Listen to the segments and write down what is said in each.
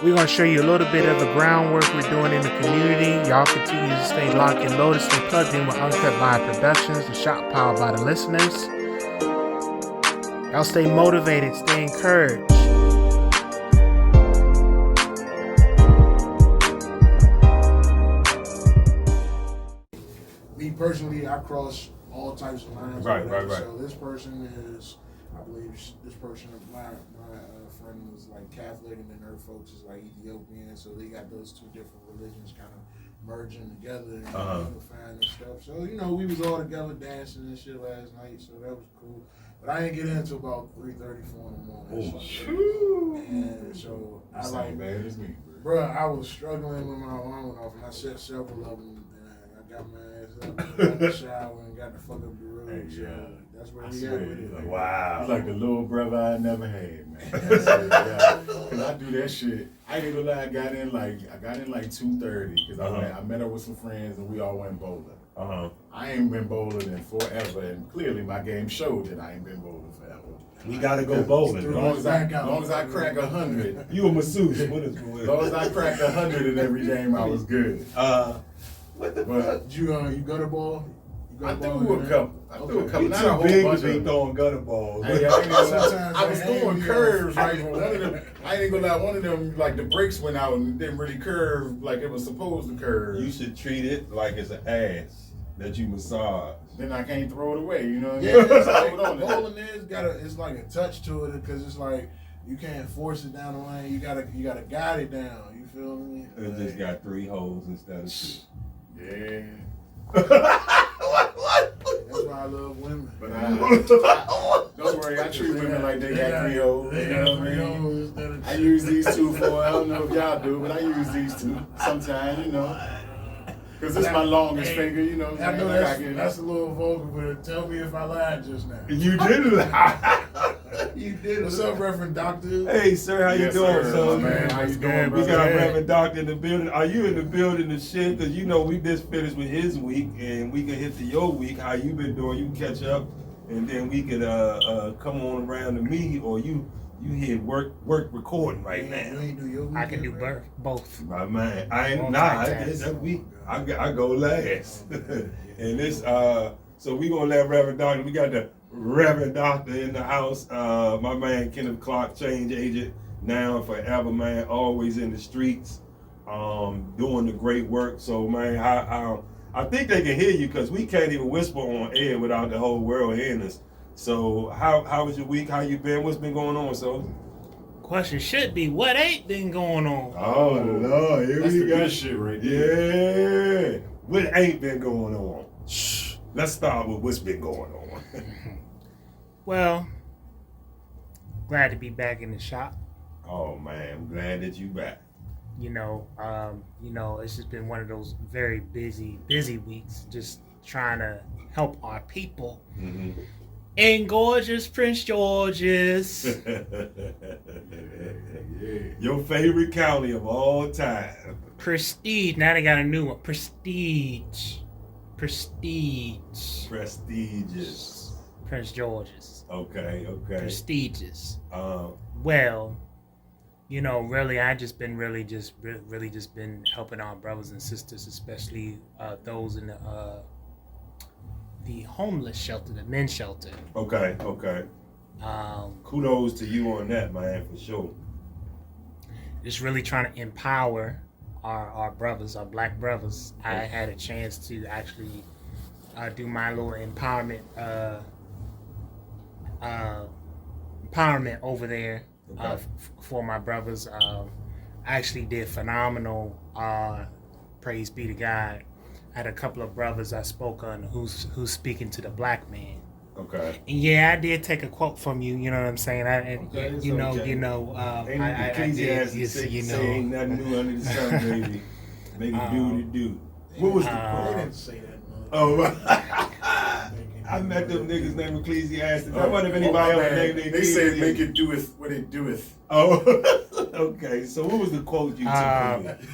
We're going to show you a little bit of the groundwork we're doing in the community. Y'all continue to stay locked and loaded, stay plugged in with Uncut Live Productions, the shop powered by the listeners. Y'all stay motivated, stay encouraged. Me personally, I cross all types of lines. Right. So this person is, I believe, this person, my friend was like Catholic, and then her folks is like Ethiopian. So they got those two different religions kind of merging together and unifying and stuff. So we was all together dancing and shit last night. So that was cool. But I didn't get in until about 3:34 in the morning. And so I like, bad as me, bro. I was struggling with my alarm went off, and I set several of them. Got my ass up, got in the shower, and got the fuck up the room. Hey, so that's where we at with it. Wow. He's like the little brother I never had, man. Cause I do that shit. I ain't gonna lie, I got in like 2:30 because I met up with some friends and we all went bowling. I ain't been bowling in forever, and clearly my game showed that I ain't been bowling forever. We gotta go bowling. As long as I crack 100. You a masseuse. As long as I crack 100 in every game, I was good. What the But fuck? You got a ball? I threw a couple. You Not a whole too big bunch to be of them. throwing gutter balls. I ain't gonna lie. Sometimes I was they doing hang me curves, off. right? But one of them, I ain't gonna lie, one of them, like the brakes went out and didn't really curve like it was supposed to curve. You should treat it like it's an ass that you massage. Then I can't throw it away, you know what I mean? Yeah, it's Hold like on. bowling it's like a touch to it because it's like you can't force it down the lane. You gotta guide it down. You feel me? It just got 3 holes instead of 2. Yeah. What? That's why I love women. But don't worry, I treat women like they got 3 holes. They You got know what I 3 mean? holes instead of I use these two for, I don't know if y'all do, but I use these two sometimes, Because it's my longest finger, you know what I I'm know saying? that's a little vulgar, but tell me if I lied just now. You did lie. You did What's lie. up, Reverend Doctor? Hey, sir, how you Yes, doing, sir, son? my man. How you doing, We got brother? a Reverend Doctor in the building. Are you in the building and shit? Because we just finished with his week, and we can hit to your week. How you been doing? You catch up, and then we could come on around to me, or you here work recording right You now. ain't do your I can do weekend, both. My man, I ain't Multitask. that week. I go last, and this so we gonna let Reverend Doctor. We got the Reverend Doctor in the house. My man Kenneth Clark, change agent now and forever, man. Always in the streets, doing the great work. So man, I think they can hear you because we can't even whisper on air without the whole world hearing us. So how was your week? How you been? What's been going on? So. Question should be, what ain't been going on? Oh Lord, here That's we the go. good shit right there. Yeah, what ain't been going on? Shh. Let's start with what's been going on. Well, glad to be back in the shop. Oh man, I'm glad that you back. It's just been one of those very busy weeks, just trying to help our people in gorgeous Prince George's. Your favorite county of all time. Prestige. Now they got a new one. Prestige. Prestigious. Prince George's. Okay. Prestigious. Well, really, I just been really just been helping our brothers and sisters, especially those in the homeless shelter, the men's shelter. Okay. Kudos to you on that, man, for sure. Just really trying to empower our brothers, our black brothers. I had a chance to actually do my little empowerment over there for my brothers. I actually did phenomenal. Praise be to God. I had a couple of brothers I spoke on who's speaking to the black man. Okay. And yeah, I did take a quote from you. You know what I'm saying? Ain't Ain't ain't nothing new under the sun, baby. Make it do what it do. What was the They quote? didn't say that. Oh, I met them niggas named Ecclesiastes. I wonder if anybody else named They said Ecclesiastes. make it doeth what it doeth. Oh, okay. So what was the quote you took?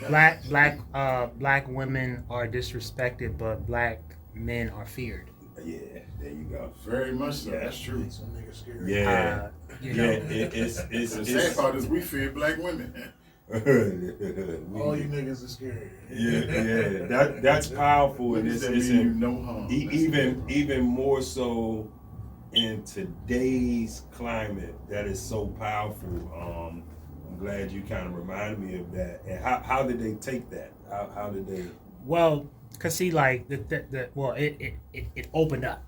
black women are disrespected, but black men are feared. Yeah, there you go. Very much so. Yeah. That's true. Some niggas scary. Yeah, You know, it's The sad part is we fear black women. All you niggas are scared. Yeah. That's powerful, and it's no harm. Even more so in today's climate. That is so powerful. I'm glad you kind of reminded me of that. And how did they take that? How did they? Well, cause see, like it opened up.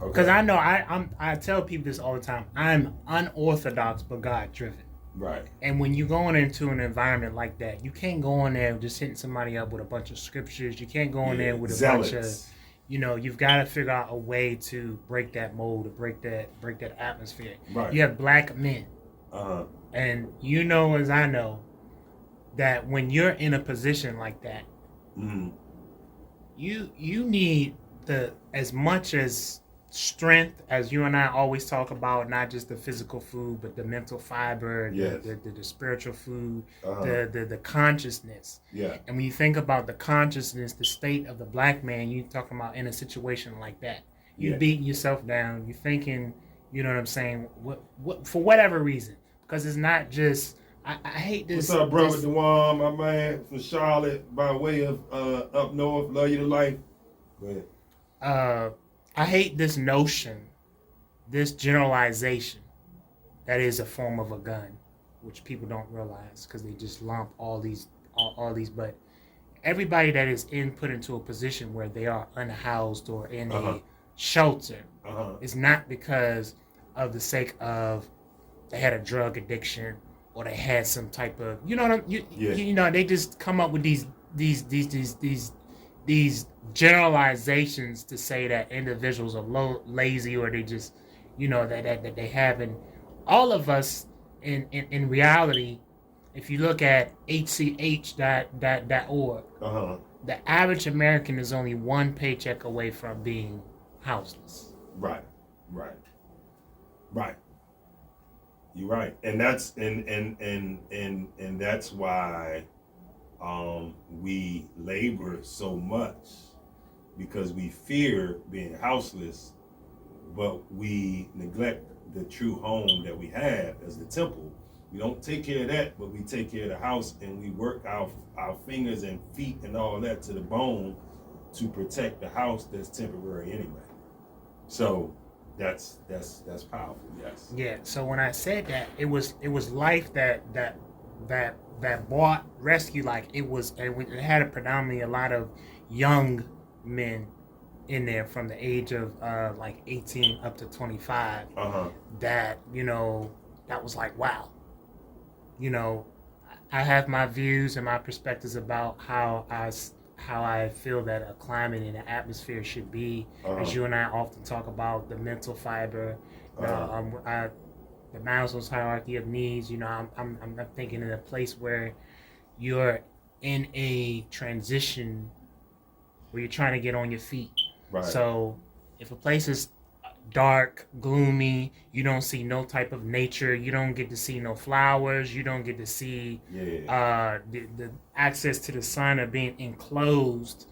Okay. Cause I know I tell people this all the time. I'm unorthodox but God driven. Right. And when you're going into an environment like that, you can't go in there just hitting somebody up with a bunch of scriptures. You can't go in there with a bunch of, you've got to figure out a way to break that mold, to break that atmosphere. Right. You have black men, and you know as I know that when you're in a position like that, you need as much as strength as you and I always talk about, not just the physical food, but the mental fiber, the spiritual food, the consciousness. Yeah. And when you think about the consciousness, the state of the black man, you talking about in a situation like that, you beating yourself down, you thinking, you know what I'm saying, what for whatever reason, because it's not just. I hate this. What's up, brother Dewan, my man from Charlotte, by way of up north. Love you to life. Go ahead. I hate this notion, this generalization, that is a form of a gun, which people don't realize because they just lump all these. But everybody that is put into a position where they are unhoused or in a shelter is not because of the sake of they had a drug addiction or they had some type of they just come up with these generalizations to say that individuals are lazy or they just that they haven't. All of us in reality, if you look at hch.org, the average American is only one paycheck away from being houseless. Right. You're right, and that's and that's why we labor so much, because we fear being houseless, but we neglect the true home that we have as the temple. We don't take care of that, but we take care of the house, and we work our fingers and feet and all that to the bone to protect the house that's temporary anyway. So that's powerful. Yes. Yeah. So when I said that, it was life that brought rescue. Like it had predominantly a lot of young men in there from the age of like 18 up to 25. That that was like, wow. I have my views and my perspectives about how I feel that a climate and an atmosphere should be. As you and I often talk about the mental fiber, the Maslow's hierarchy of needs. I'm thinking in a place where you're in a transition where you're trying to get on your feet. Right. So if a place is dark, gloomy, you don't see no type of nature, you don't get to see no flowers, you don't get to see the access to the sun of being enclosed.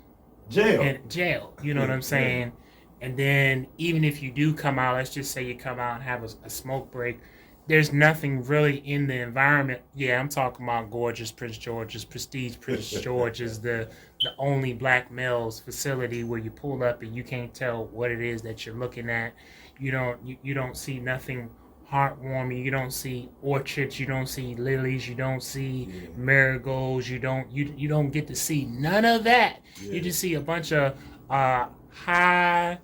Jail, you know what I'm saying? And then even if you do come out, let's just say you come out and have a smoke break, there's nothing really in the environment. Yeah, I'm talking about gorgeous Prince George's, prestige Prince George's, the only black males facility where you pull up and you can't tell what it is that you're looking at. You don't see nothing heartwarming. You don't see orchids. You don't see lilies. You don't see marigolds. You don't get to see none of that. You just see a bunch of high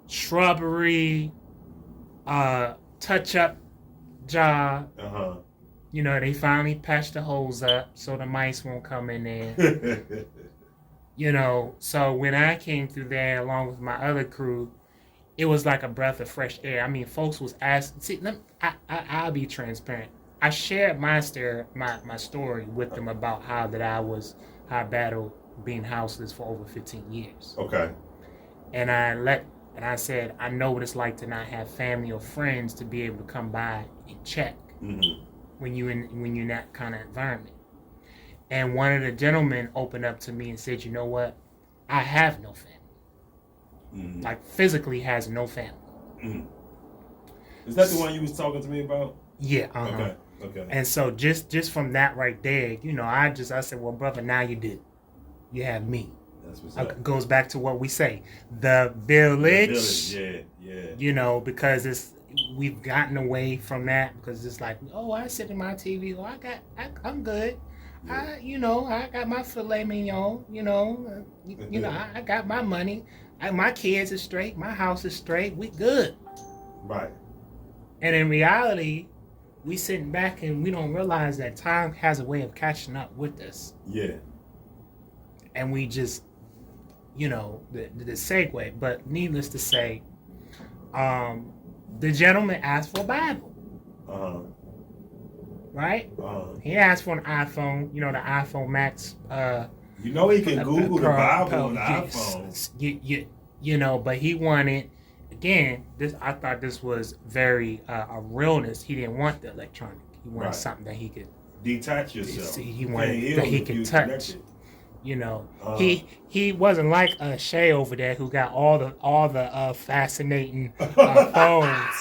shrubbery, touch up job. They finally patched the holes up so the mice won't come in there. So when I came through there along with my other crew, it was like a breath of fresh air. I mean, folks was asking. See, I'll be transparent. I shared my story with them about how I battled being houseless for over 15 years. Okay. And I said, I know what it's like to not have family or friends to be able to come by and check when you're in that kind of environment. And one of the gentlemen opened up to me and said, you know what? I have no family. Like physically has no family. Is that the one you was talking to me about? Yeah. Okay. Okay. And so just from that right there, you know, I said, well, brother, now you do. You have me. That's what's up. Goes back to what we say, the village. Yeah. You know, because we've gotten away from that because it's like, oh, I sit in my TV. Oh, I'm good. Yeah. I got my filet mignon. I got my money. My kids are straight. My house is straight. We good. Right. And in reality, we sitting back and we don't realize that time has a way of catching up with us. Yeah. And we just, the segue. But needless to say, the gentleman asked for a Bible. Right? He asked for an iPhone. You know, the iPhone Max. He can Google the Bible on the iPhone. But he wanted, again, I thought this was very a realness. He didn't want the electronic. He wanted something that he could detach yourself. He wanted that he could touch. He wasn't like Shay over there who got all the fascinating phones.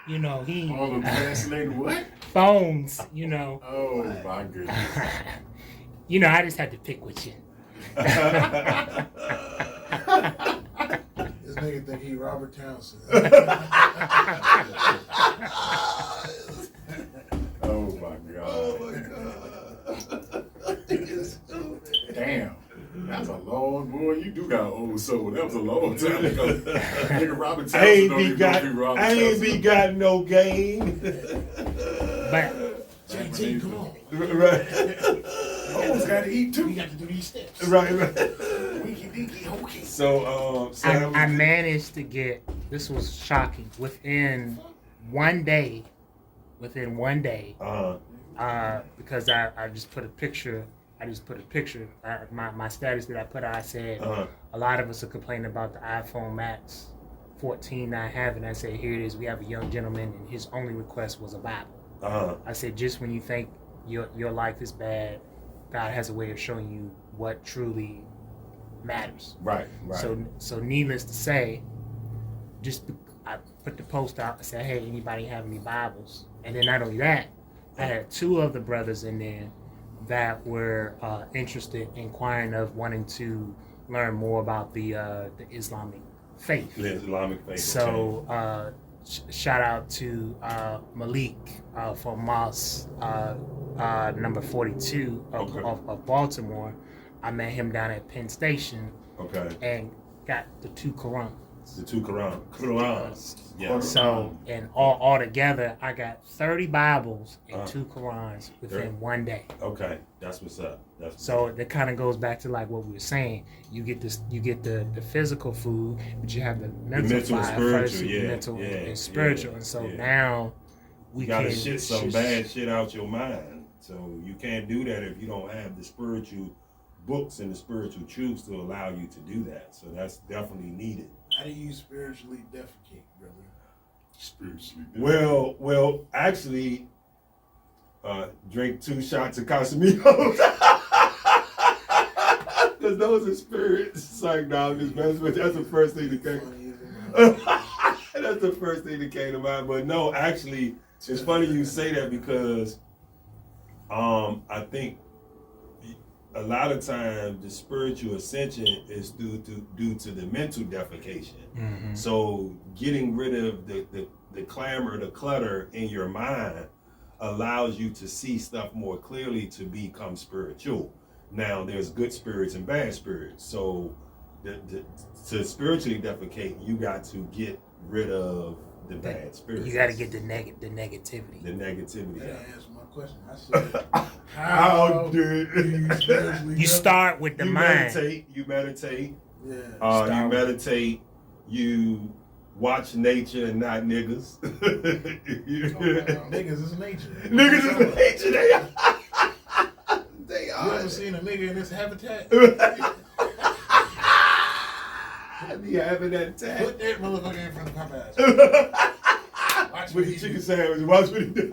He all the fascinating what? Phones. Oh my goodness. I just had to pick with you. This nigga think he Robert Townsend. Oh my god. Damn. That's a long boy. You do got an old soul. That was a long time ago. Nigga Robert Townsend I ain't be got no game. But JT, come on. Right. Almost got to eat too. We got to do these steps. Right. Winky dinky hokey. So, I managed to get. This was shocking. Within one day, because I just put a picture. My status that I put out, I said a lot of us are complaining about the iPhone Max 14 not having. I said, here it is. We have a young gentleman, and his only request was a Bible. I said, just when you think your life is bad, God has a way of showing you what truly matters. Right. So needless to say, I put the post out. I said, hey, anybody have any Bibles? And then not only that, I had two of the brothers in there that were interested, inquiring of wanting to learn more about the Islamic faith. The Islamic faith. So shout out to Malik from Moss number 42 of Baltimore. I met him down at Penn Station. Okay. And got the two Qurans. The two Qurans. Yeah. So, and all together, I got 30 Bibles and two Qurans within 1 day. Okay, that's what's up. So that kind of goes back to like what we were saying. You get the physical food, but you have the mental vibe first, mental and spiritual. And so now we gotta shit some bad shit out your mind. So you can't do that if you don't have the spiritual books and the spiritual truths to allow you to do that. So that's definitely needed. How do you spiritually defecate, brother? Spiritually defecate. Well, actually, drink 2 shots of Casamigos. Because those are spirits. It's like, nah, I'm just messing with you. That's the first thing that came. That's the first thing that came to mind. But no, actually, it's funny you say that because I think a lot of times the spiritual ascension is due to the mental defecation. Mm-hmm. So getting rid of the clamor, the clutter in your mind allows you to see stuff more clearly to become spiritual. Now there's good spirits and bad spirits. So to spiritually defecate, you got to get rid of the bad spirits. You got to get the negativity. The negativity. That answers my question. I said, how do you start with the mind? You meditate. Yeah. You meditate. You watch nature and not niggas. Niggas is nature. Niggas is nature. They are. You ever seen a nigga in this habitat? I be having that tag. Put that motherfucker in front of Popeyes. Watch with the chicken sandwich. Watch what he do.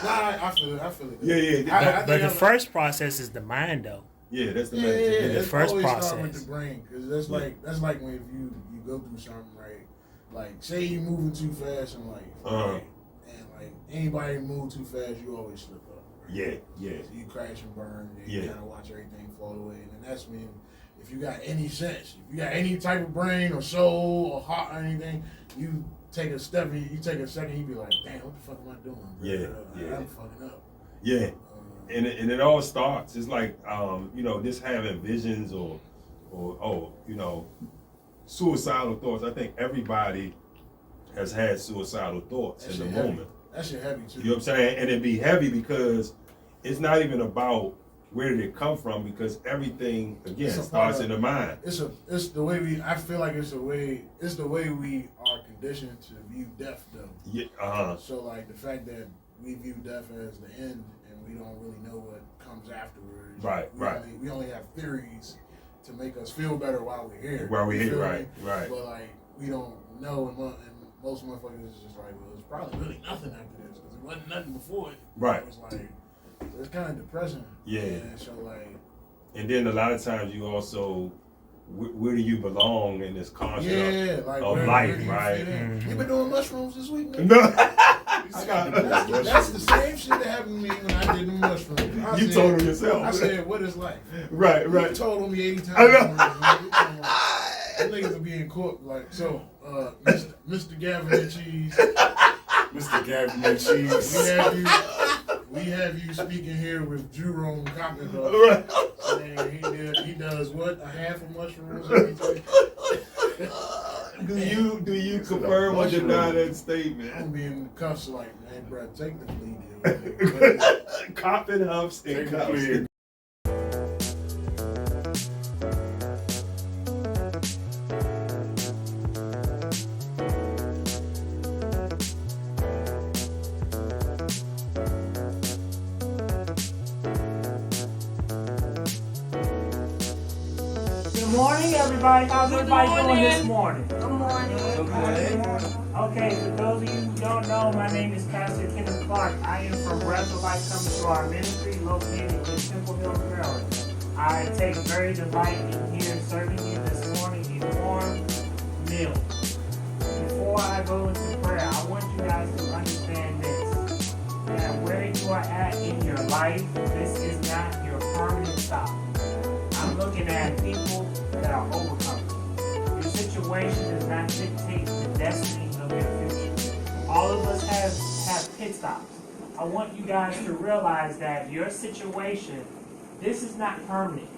I feel it. Yeah. But the first process is the mind, though. Yeah, that's the meditation. The first process. Start with the brain, because that's like when if you go through something, right? Like say you moving too fast in life, right? And like anybody move too fast, you always slip up. Right? Yeah. So you crash and burn, and Yeah. you kind of watch everything fall away, and then that's when, if you got any sense, if you got any type of brain or soul or heart or anything, you take a step, you take a second, you be like, damn, what the fuck am I doing? Bro? Yeah. I'm fucking up. Yeah. And it all starts. It's like just having visions or suicidal thoughts. I think everybody has had suicidal thoughts in the moment. That shit heavy too. You know what I'm saying? And it be heavy because it's not even about where did it come from, because everything again starts in the mind. It's the way we. I feel like it's the way we are conditioned to view death though. Yeah. So like the fact that we view death as the end and we don't really know what comes afterwards. Right. We only have theories to make us feel better while we're here. Right. But like we don't know, and most motherfuckers is just like, well, there's probably really nothing after this because it wasn't nothing before it. Right. It was like, so it's kind of depressing. Yeah. And so like. And then a lot of times you also, where do you belong in this concept of life, right? Mm-hmm. You been doing mushrooms this week, man? No. That's the same shit that happened to me when I did the mushrooms. You told him yourself. I said, what is life? Right. You told me 80 times. I know. Them niggas are being caught like, so, Mr. Gavin and Cheese. Mr. Gavin and Cheese. We have you speaking here with Jerome Cockney. Right. And he does what? A half of mushrooms every day? Do you confirm or deny that statement? I'm being cuffs like, man, bro, take the plea deal. Cop and huffs and cuffs. Good morning, everybody. How's everybody doing this morning? Good morning. Okay, for those of you who don't know, my name is Pastor Kenneth Clark. I am from Breath of Life Coming to our ministry located in Temple Hill, Maryland. I take very delight in here serving you this morning a warm meal. Before I go into prayer, I want you guys to understand this, that where you are at in your life, this is not your permanent stop. I'm looking at people that are overcomers. Your situation does not dictate the destiny of your future. All of us have pit stops. I want you guys to realize that your situation, this is not permanent.